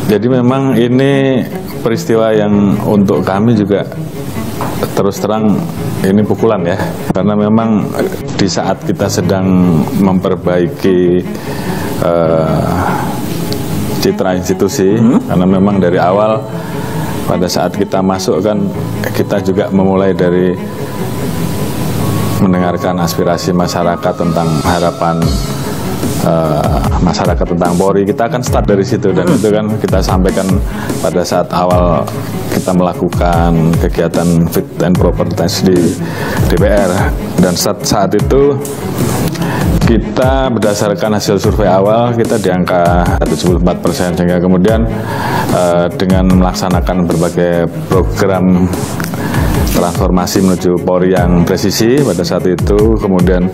Jadi memang ini peristiwa yang untuk kami juga terus terang ini pukulan ya, karena memang di saat kita sedang memperbaiki citra institusi, karena memang dari awal pada saat kita masuk kan kita juga memulai dari mendengarkan aspirasi masyarakat tentang harapan masyarakat tentang Polri. Kita akan start dari situ, dan itu kan kita sampaikan pada saat awal kita melakukan kegiatan fit and proper test di DPR, dan saat itu kita berdasarkan hasil survei awal kita di angka 74%, sehingga kemudian dengan melaksanakan berbagai program transformasi menuju Polri yang presisi pada saat itu, kemudian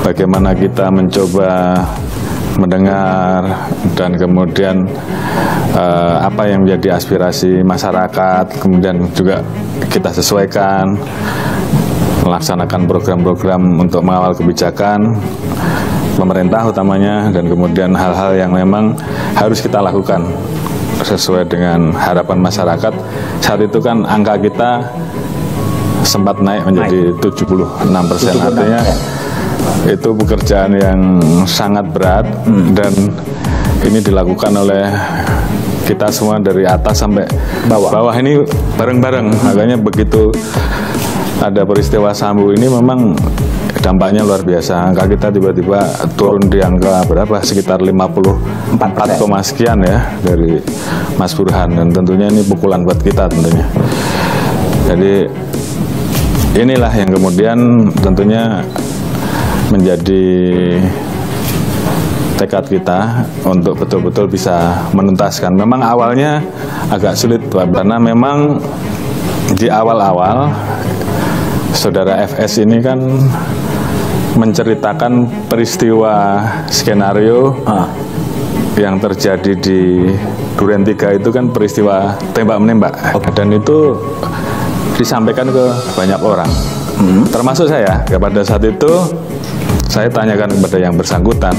bagaimana kita mencoba mendengar dan kemudian apa yang menjadi aspirasi masyarakat, kemudian juga kita sesuaikan melaksanakan program-program untuk mengawal kebijakan pemerintah utamanya, dan kemudian hal-hal yang memang harus kita lakukan sesuai dengan harapan masyarakat. Saat itu kan angka kita sempat naik menjadi 76%, artinya itu pekerjaan yang sangat berat, dan ini dilakukan oleh kita semua dari atas sampai bawah ini bareng-bareng. Makanya begitu ada peristiwa Sambo ini memang dampaknya luar biasa. Angka kita tiba-tiba turun di angka berapa? Sekitar 54 sekian ya dari Mas Burhan, dan tentunya ini pukulan buat kita tentunya. Jadi inilah yang kemudian tentunya menjadi tekad kita untuk betul-betul bisa menuntaskan. Memang awalnya agak sulit karena memang di awal-awal Saudara FS ini kan menceritakan peristiwa skenario yang terjadi di Duren 3 itu kan peristiwa tembak-menembak, dan itu disampaikan ke banyak orang, termasuk saya. Ya, pada saat itu saya tanyakan kepada yang bersangkutan,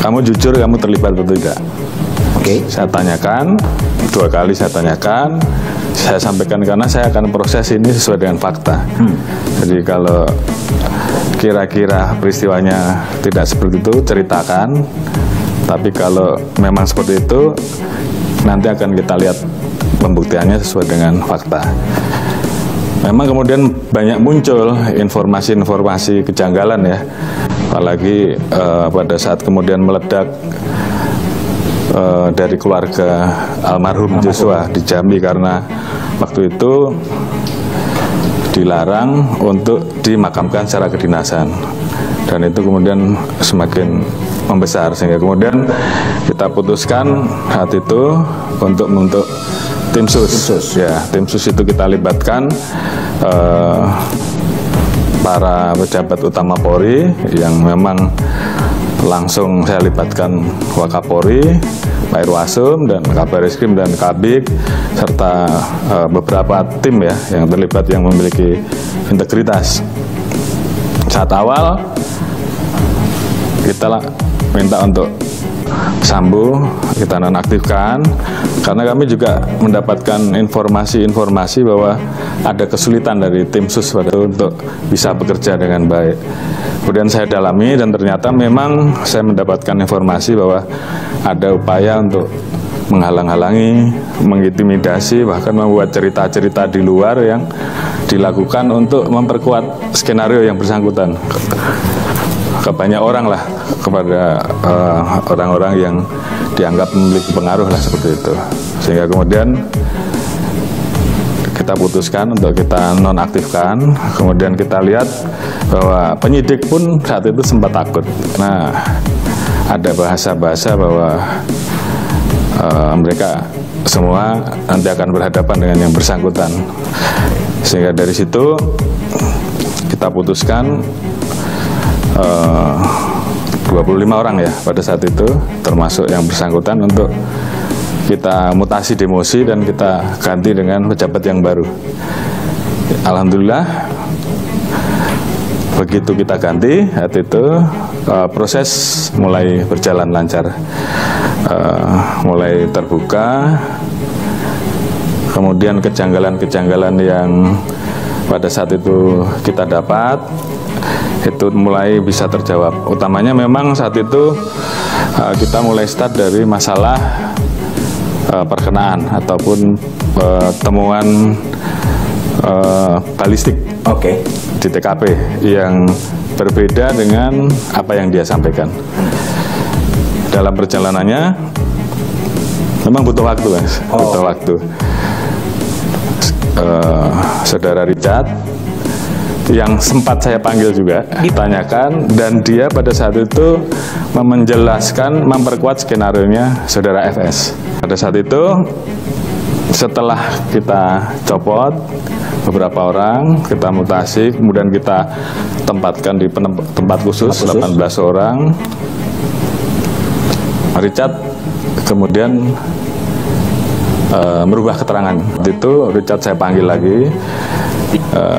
kamu jujur kamu terlibat atau tidak? Saya tanyakan 2 kali, saya tanyakan, saya sampaikan karena saya akan proses ini sesuai dengan fakta. Jadi kalau kira-kira peristiwanya tidak seperti itu, ceritakan. Tapi kalau memang seperti itu, nanti akan kita lihat pembuktiannya sesuai dengan fakta. Memang kemudian banyak muncul informasi-informasi kejanggalan ya, apalagi pada saat kemudian meledak dari keluarga almarhum Joshua di Jambi, karena waktu itu dilarang untuk dimakamkan secara kedinasan, dan itu kemudian semakin membesar, sehingga kemudian kita putuskan saat itu untuk membentuk tim sus. Ya, tim sus itu kita libatkan para pejabat utama Polri yang memang langsung saya libatkan Wakapolri, Pak Irwasum, dan Kabar Eskrim dan Kabid, serta beberapa tim ya yang terlibat yang memiliki integritas. Saat awal kita minta untuk Sambo kita nonaktifkan, karena kami juga mendapatkan informasi-informasi bahwa ada kesulitan dari tim sus pada itu untuk bisa bekerja dengan baik. Kemudian saya dalami, dan ternyata memang saya mendapatkan informasi bahwa ada upaya untuk menghalang-halangi, mengintimidasi, bahkan membuat cerita-cerita di luar yang dilakukan untuk memperkuat skenario yang bersangkutan ke banyak orang lah, kepada orang-orang yang dianggap memiliki pengaruh lah seperti itu. Sehingga kemudian kita putuskan untuk kita nonaktifkan. Kemudian kita lihat bahwa penyidik pun saat itu sempat takut. Nah, ada bahasa-bahasa bahwa mereka semua nanti akan berhadapan dengan yang bersangkutan. Sehingga dari situ kita putuskan 25 orang ya pada saat itu, termasuk yang bersangkutan, untuk kita mutasi demosi dan kita ganti dengan pejabat yang baru. Alhamdulillah begitu kita ganti saat itu proses mulai berjalan lancar. mulai terbuka. Kemudian kejanggalan-kejanggalan yang pada saat itu kita dapat itu mulai bisa terjawab. Utamanya memang saat itu kita mulai start dari masalah perkenaan ataupun temuan balistik di TKP yang berbeda dengan apa yang dia sampaikan. Dalam perjalanannya memang butuh waktu, Mas. Butuh waktu. Saudara Richard yang sempat saya panggil juga ditanyakan, dan dia pada saat itu menjelaskan, memperkuat skenario-nya saudara FS. Pada saat itu setelah kita copot beberapa orang, kita mutasi, kemudian kita tempatkan di tempat khusus 18 orang. Richard kemudian merubah keterangan. Itu Richard saya panggil lagi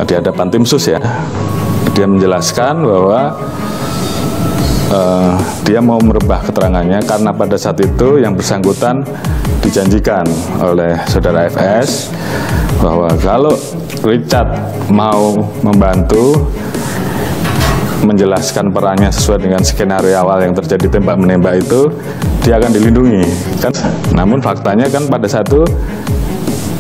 di hadapan tim sus ya. Dia menjelaskan bahwa dia mau merubah keterangannya karena pada saat itu yang bersangkutan dijanjikan oleh saudara FS bahwa kalau Richard mau membantu menjelaskan perannya sesuai dengan skenario awal yang terjadi tembak menembak itu, dia akan dilindungi kan. Namun faktanya kan pada saat itu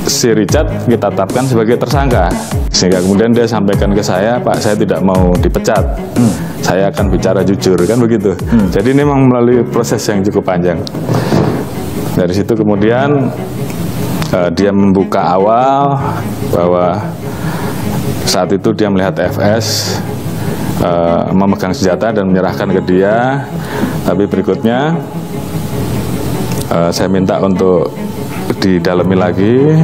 si Richard kita tetapkan sebagai tersangka, sehingga kemudian dia sampaikan ke saya, Pak, saya tidak mau dipecat, saya akan bicara jujur, kan begitu. Jadi ini memang melalui proses yang cukup panjang. Dari situ kemudian dia membuka awal bahwa saat itu dia melihat FS memegang senjata dan menyerahkan ke dia. Tapi berikutnya saya minta untuk didalami lagi.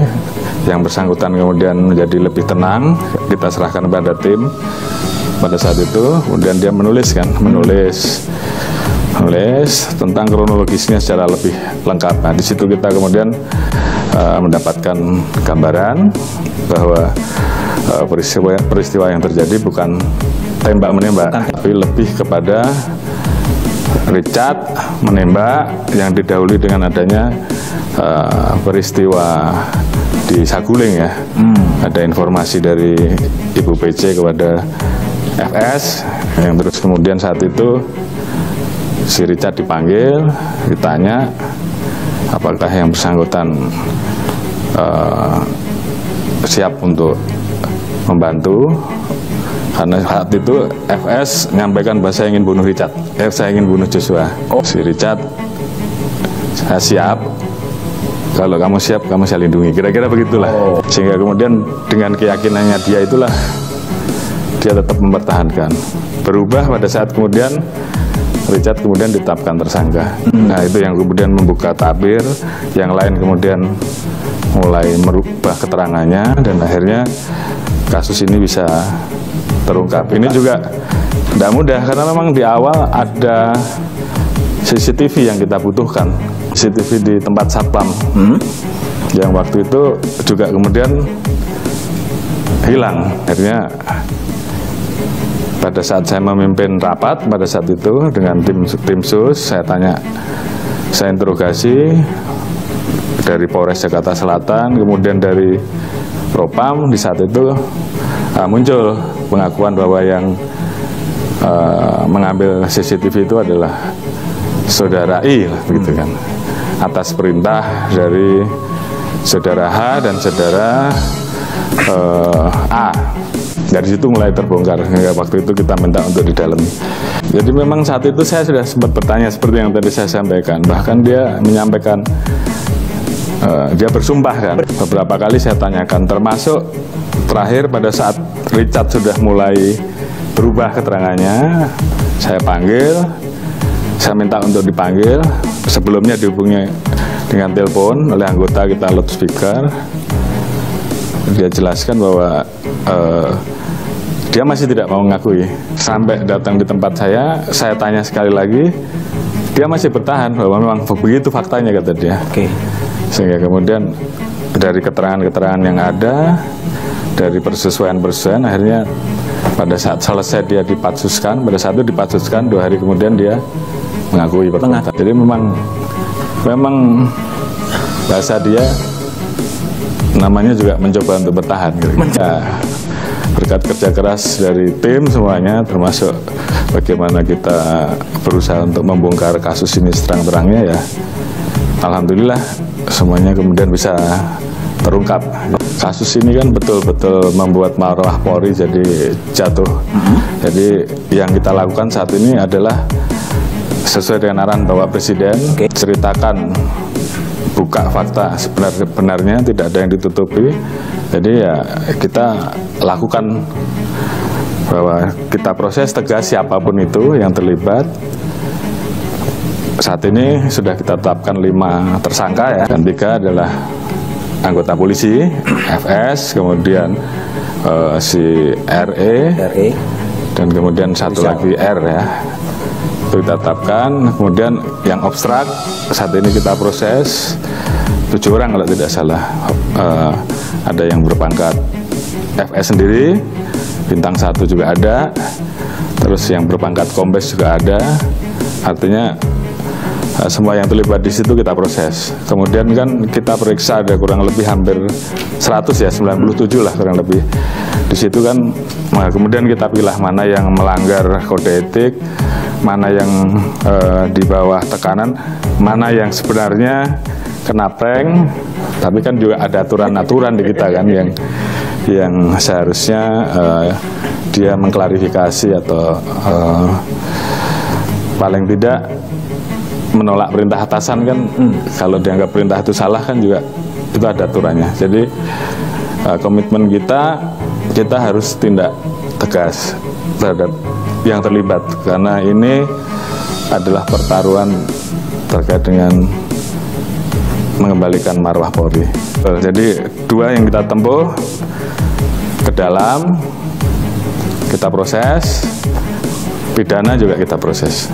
Yang bersangkutan kemudian menjadi lebih tenang, kita serahkan kepada tim pada saat itu. Kemudian dia menulis tentang kronologisnya secara lebih lengkap. Nah, di situ kita kemudian mendapatkan gambaran bahwa peristiwa yang terjadi bukan tembak menembak, tapi lebih kepada Richard menembak yang didahului dengan adanya peristiwa di Saguling ya. Ada informasi dari Ibu PC kepada FS yang terus kemudian saat itu si Richard dipanggil, ditanya apakah yang bersangkutan siap untuk membantu. Karena saat itu FS menyampaikan bahwa saya ingin bunuh Richard, saya ingin bunuh Joshua. Si Richard, saya siap, kalau kamu siap, kamu saya lindungi. Kira-kira begitulah. Sehingga kemudian dengan keyakinannya dia itulah, dia tetap mempertahankan. Berubah pada saat kemudian Richard kemudian ditetapkan tersangka. Nah, itu yang kemudian membuka tabir, yang lain kemudian mulai merubah keterangannya, dan akhirnya kasus ini bisa terungkap. Ini juga tidak mudah karena memang di awal ada CCTV yang kita butuhkan, CCTV di tempat satpam yang waktu itu juga kemudian hilang. Akhirnya pada saat saya memimpin rapat pada saat itu dengan tim sus, saya tanya, saya interogasi dari Polres Jakarta Selatan, kemudian dari Propam. Di saat itu muncul pengakuan bahwa yang mengambil CCTV itu adalah saudara I, begitu kan, atas perintah dari saudara H dan saudara A. Dari situ mulai terbongkar, hingga waktu itu kita minta untuk didalami. Jadi memang saat itu saya sudah sempat bertanya seperti yang tadi saya sampaikan. Bahkan dia menyampaikan, dia bersumpah kan. Beberapa kali saya tanyakan, termasuk terakhir pada saat Richard sudah mulai berubah keterangannya, saya panggil, saya minta untuk dipanggil. Sebelumnya dihubungi dengan telepon oleh anggota kita, loudspeaker. Dia jelaskan bahwa dia masih tidak mau mengakui. Sampai datang di tempat saya tanya sekali lagi, dia masih bertahan bahwa memang begitu faktanya, kata dia. Sehingga kemudian dari keterangan-keterangan yang ada, dari persesuaian, akhirnya pada saat selesai dia dipatsuskan. Pada saat itu dipatsuskan, 2 hari kemudian dia mengakui perbuatan. Jadi memang memang bahasa dia namanya juga mencoba untuk bertahan gitu. Ya, berkat kerja keras dari tim semuanya, termasuk bagaimana kita berusaha untuk membongkar kasus ini seterang-terangnya, ya alhamdulillah semuanya kemudian bisa terungkap. Kasus ini kan betul-betul membuat marwah Polri jadi jatuh. Jadi yang kita lakukan saat ini adalah sesuai dengan arahan Bapak Presiden, ceritakan, buka fakta sebenarnya, tidak ada yang ditutupi. Jadi ya kita lakukan, bahwa kita proses tegas siapapun itu yang terlibat. Saat ini sudah kita tetapkan 5 tersangka, ya, dan 3 adalah anggota polisi, FS, kemudian si RE, dan kemudian satu lagi R, ya, itu kita tetapkan. Kemudian yang obstrak saat ini kita proses 7 orang kalau tidak salah. Ada yang berpangkat FS sendiri, bintang 1 juga ada, terus yang berpangkat kombes juga ada. Artinya semua yang terlibat di situ kita proses. Kemudian kan kita periksa ada kurang lebih hampir 100, ya, 97 lah kurang lebih. Di situ kan kemudian kita pilih mana yang melanggar kode etik, mana yang di bawah tekanan, mana yang sebenarnya kena prank. Tapi kan juga ada aturan-aturan di kita kan yang seharusnya dia mengklarifikasi atau paling tidak menolak perintah atasan kan. Kalau dianggap perintah itu salah kan juga itu ada aturannya. Jadi komitmen kita harus tindak tegas terhadap yang terlibat, karena ini adalah pertaruhan terkait dengan mengembalikan marwah Polri. Jadi 2 yang kita tempuh, ke dalam kita proses, pidana juga kita proses.